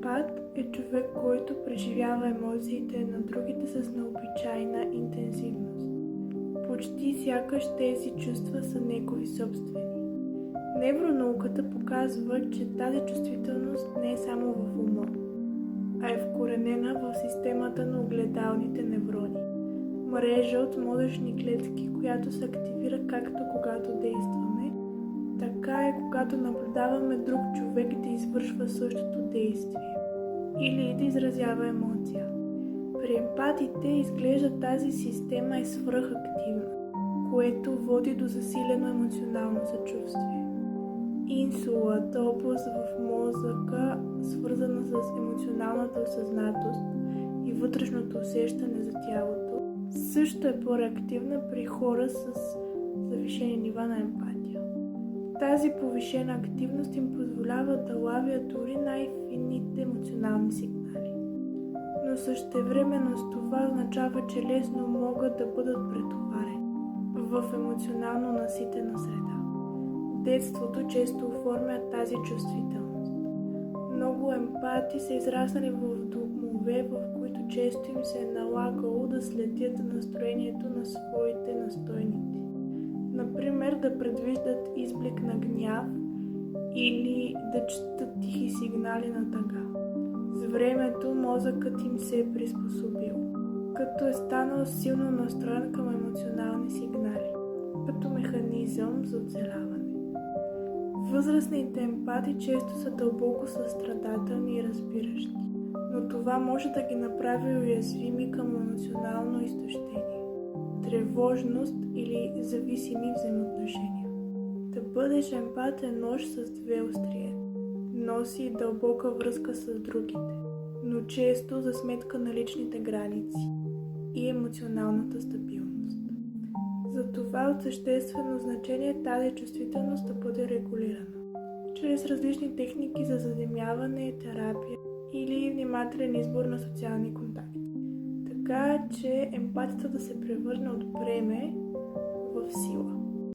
Емпат е човек, който преживява емоциите на другите с необичайна интензивност. Почти сякаш тези чувства са негови собствени. Невронауката показва, че тази чувствителност не е само в ума, а е вкоренена в системата на огледалните неврони. Мрежа от мозъчни клетки, която се активира както когато действаме, така и когато наблюдаваме друг човек да извършва същото действие или да изразява емоция. При емпатите изглежда тази система е свръхактивна, което води до засилено емоционално съчувствие. Инсулата, област в мозъка, свързана с емоционалната осъзнатост и вътрешното усещане за тялото, също е по-реактивна при хора с завишени нива на емпатия. Тази повишена активност им позволява да лавят дори най-финните емоционални сигнали. Но същевременно с това означава, че лесно могат да бъдат претоварени в емоционално наситена среда. Детството често оформя тази чувствителност. Много емпати са израснали в домове, в които често им се е налагало да следят настроението на своите настойници. Например, да предвиждат изблик на гняв или да четат тихи сигнали на тъга. С времето мозъкът им се е приспособил, като е станал силно настроен към емоционални сигнали, като механизъм за оцеляване. Възрастните емпати често са дълбоко състрадателни и разбиращи, но това може да ги направи уязвими към емоционално изтощение, тревожност или зависими взаимоотношения. Да бъдеш емпат е нож с две острия. Носи дълбока връзка с другите, но често за сметка на личните граници и емоционалната стабилност. Затова от съществено значение тази чувствителност да бъде регулирана чрез различни техники за заземяване, терапия или внимателен избор на социални контакти. Така че емпатията да се превърне от бреме в сила.